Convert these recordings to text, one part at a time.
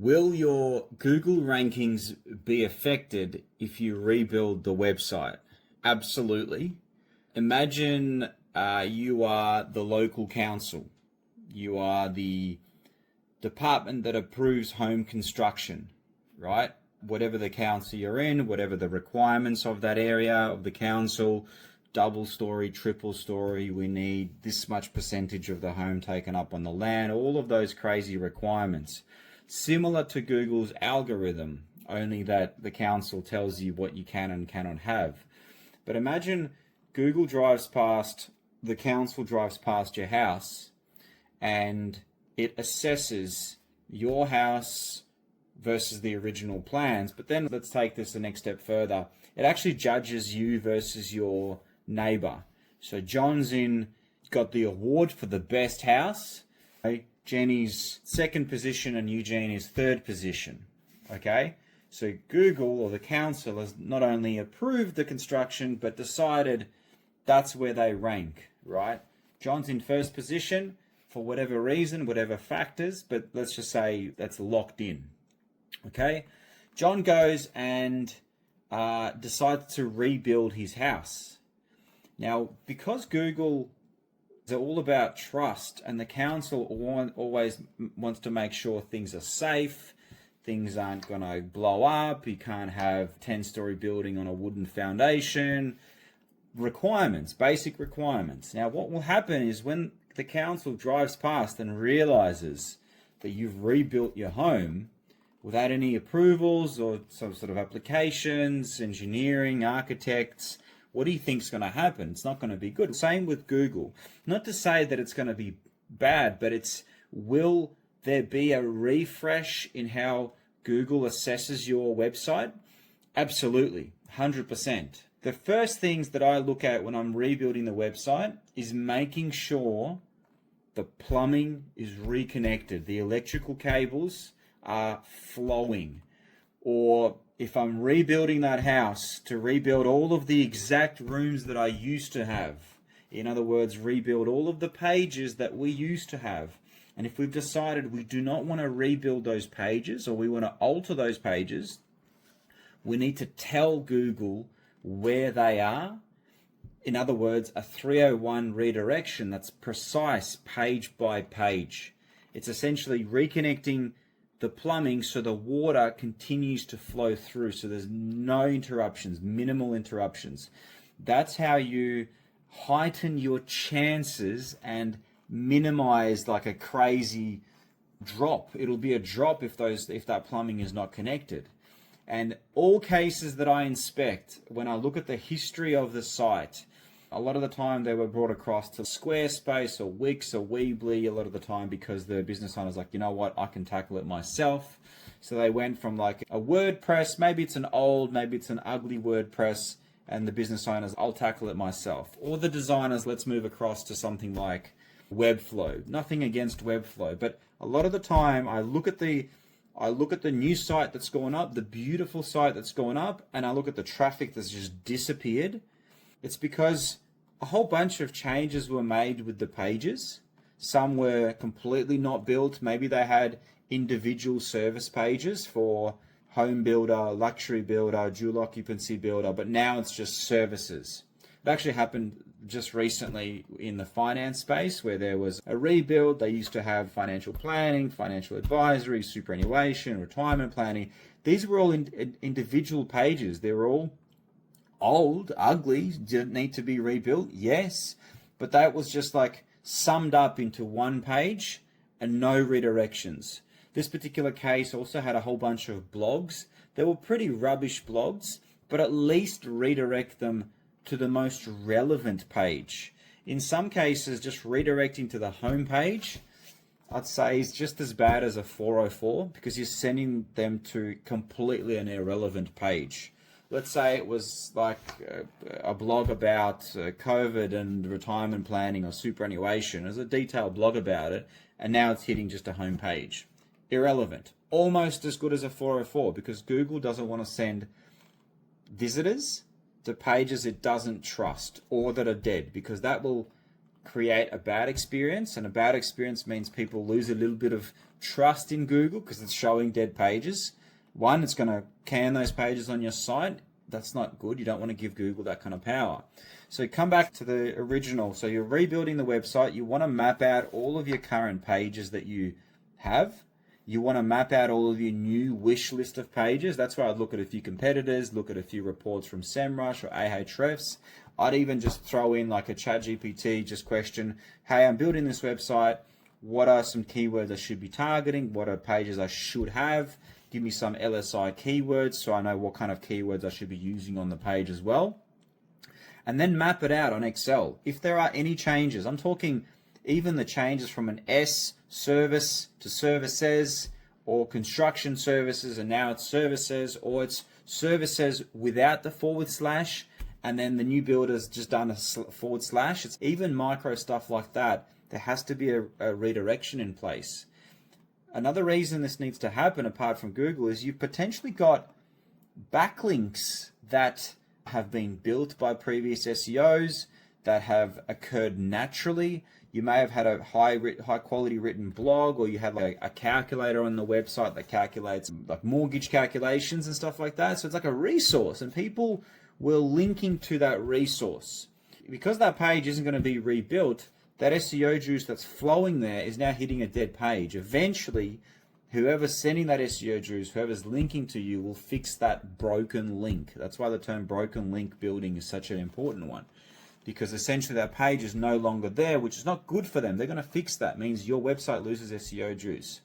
Will your Google rankings be affected if you rebuild the website? Absolutely. Imagine you are the local council. You are the department that approves home construction, right? Whatever the council you're in, whatever the requirements of that area of the council, double story, triple story, we need this much percentage of the home taken up on the land, all of those crazy requirements. Similar to Google's algorithm, only that the council tells you what you can and cannot have. But imagine Google drives past, the council drives past your house, and it assesses your house versus the original plans. But then let's take this the next step further. It actually judges you versus your neighbor. So John's got the award for the best house. Okay? Jenny's second position and Eugene is third position. Okay? So Google or the council has not only approved the construction, but decided that's where they rank, right? John's in first position for whatever reason, whatever factors, but let's just say that's locked in. Okay? John goes and decides to rebuild his house. Now, because Google is all about trust, and the council always wants to make sure things are safe, things aren't going to blow up, you can't have 10-story building on a wooden foundation, requirements, basic requirements. Now, what will happen is when the council drives past and realizes that you've rebuilt your home without any approvals or some sort of applications, engineering, architects, what do you think is going to happen? It's not going to be good. Same with Google. Not to say that it's going to be bad, but will there be a refresh in how Google assesses your website? Absolutely, 100%. The first things that I look at when I'm rebuilding the website is making sure the plumbing is reconnected, the electrical cables are flowing, or if I'm rebuilding that house, to rebuild all of the exact rooms that I used to have. In other words, rebuild all of the pages that we used to have. And if we've decided we do not want to rebuild those pages, or we want to alter those pages, we need to tell Google where they are. In other words, a 301 redirection that's precise page by page. It's essentially reconnecting the plumbing so the water continues to flow through, so there's no interruptions, minimal interruptions. That's how you heighten your chances and minimize like a crazy drop. It'll be a drop if that plumbing is not connected. And all cases that I inspect, when I look at the history of the site, a lot of the time they were brought across to Squarespace or Wix or Weebly a lot of the time because the business owner's like, you know what, I can tackle it myself. So they went from like a WordPress, maybe it's an ugly WordPress, and the business owners, I'll tackle it myself. Or the designers, let's move across to something like Webflow. Nothing against Webflow, but a lot of the time I look at the new site that's gone up, the beautiful site that's gone up, and I look at the traffic that's just disappeared. It's because a whole bunch of changes were made with the pages. Some were completely not built. Maybe they had individual service pages for home builder, luxury builder, dual occupancy builder, but now it's just services. It actually happened just recently in the finance space where there was a rebuild. They used to have financial planning, financial advisory, superannuation, retirement planning. These were all individual pages. They were all old, ugly, didn't need to be rebuilt, yes, but that was just like summed up into one page and no redirections. This particular case also had a whole bunch of blogs. They were pretty rubbish blogs, but at least redirect them to the most relevant page. In some cases, just redirecting to the home page, I'd say is just as bad as a 404 because you're sending them to completely an irrelevant page. Let's say it was like a blog about COVID and retirement planning or superannuation. There's a detailed blog about it, and now it's hitting just a home page. Irrelevant. Almost as good as a 404 because Google doesn't want to send visitors to pages it doesn't trust or that are dead, because that will create a bad experience, and a bad experience means people lose a little bit of trust in Google because it's showing dead pages. One, it's going to can those pages on your site. That's not good. You don't want to give Google that kind of power. So come back to the original. So you're rebuilding the website. You want to map out all of your current pages that you have. You want to map out all of your new wish list of pages. That's where I'd look at a few competitors, look at a few reports from SEMrush or Ahrefs. I'd even just throw in like a ChatGPT, just question, hey, I'm building this website. What are some keywords I should be targeting? What are pages I should have? Give me some LSI keywords so I know what kind of keywords I should be using on the page as well. And then map it out on Excel. If there are any changes, I'm talking even the changes from an S service to services, or construction services and now it's services, or it's services without the / and then the new builder's just done a /. It's even micro stuff like that. There has to be a redirection in place. Another reason this needs to happen, apart from Google, is you've potentially got backlinks that have been built by previous SEOs, that have occurred naturally. You may have had a high quality written blog, or you have like a calculator on the website that calculates like mortgage calculations and stuff like that. So it's like a resource, and people will linking to that resource. Because that page isn't going to be rebuilt, that SEO juice that's flowing there is now hitting a dead page. Eventually, whoever's sending that SEO juice, whoever's linking to you, will fix that broken link. That's why the term broken link building is such an important one. Because essentially that page is no longer there, which is not good for them. They're going to fix that. It means your website loses SEO juice.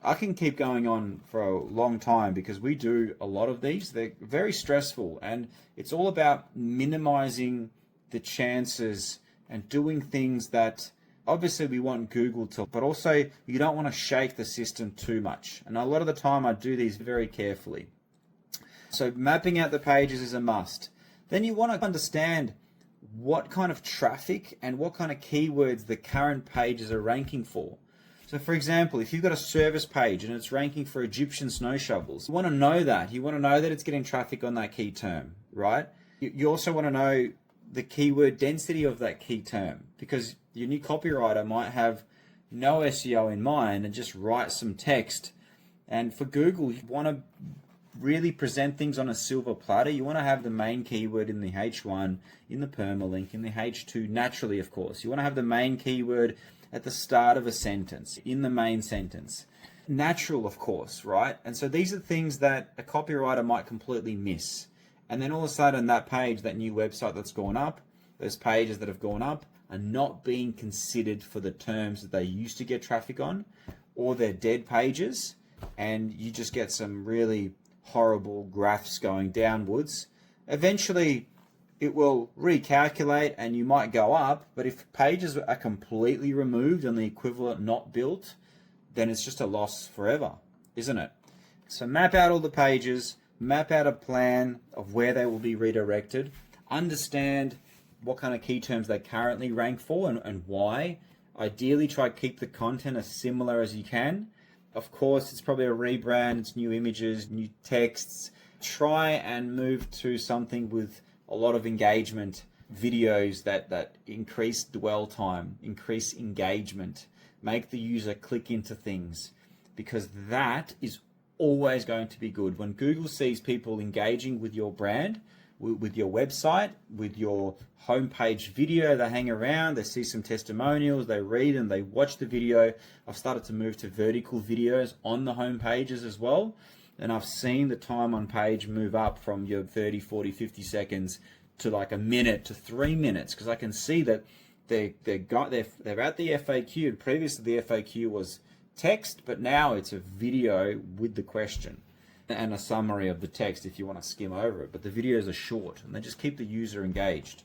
I can keep going on for a long time because we do a lot of these. They're very stressful, and it's all about minimizing the chances and doing things that obviously we want Google to, but also you don't want to shake the system too much. And a lot of the time I do these very carefully. So mapping out the pages is a must. Then you want to understand what kind of traffic and what kind of keywords the current pages are ranking for. So for example, if you've got a service page and it's ranking for Egyptian snow shovels, you want to know that. You want to know that it's getting traffic on that key term, right? You also want to know the keyword density of that key term, because your new copywriter might have no SEO in mind and just write some text. And for Google, you want to really present things on a silver platter. You want to have the main keyword in the H1, in the permalink, in the H2, naturally, of course. You want to have the main keyword at the start of a sentence, in the main sentence. Natural, of course, right? And so these are things that a copywriter might completely miss. And then all of a sudden that page, that new website that's gone up, those pages that have gone up are not being considered for the terms that they used to get traffic on, or they're dead pages, and you just get some really horrible graphs going downwards. Eventually it will recalculate and you might go up, but if pages are completely removed and the equivalent not built, then it's just a loss forever, isn't it? So map out all the pages, map out a plan of where they will be redirected, understand what kind of key terms they currently rank for and why. Ideally try to keep the content as similar as you can. Of course, it's probably a rebrand, it's new images, new texts. Try and move to something with a lot of engagement, videos that increase dwell time, increase engagement, make the user click into things, because that is always going to be good. When Google sees people engaging with your brand, with your website, with your homepage video, they hang around, they see some testimonials, they read and they watch the video. I've started to move to vertical videos on the home pages as well. And I've seen the time on page move up from your 30, 40, 50 seconds to like a minute to 3 minutes, because I can see that they're at the FAQ. Previously the FAQ was text, but now it's a video with the question and a summary of the text if you want to skim over it. But the videos are short and they just keep the user engaged.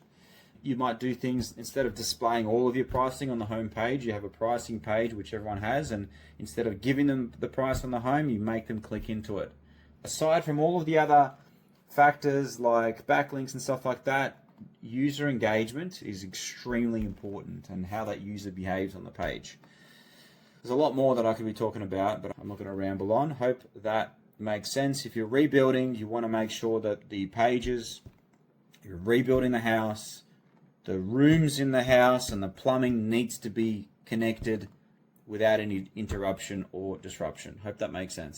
You might do things, instead of displaying all of your pricing on the home page, you have a pricing page which everyone has, and instead of giving them the price on the home, you make them click into it. Aside from all of the other factors like backlinks and stuff like that, user engagement is extremely important, and how that user behaves on the page. There's a lot more that I could be talking about, but I'm not going to ramble on. Hope that makes sense. If you're rebuilding, you want to make sure that the pages, you're rebuilding the house, the rooms in the house and the plumbing needs to be connected without any interruption or disruption. Hope that makes sense.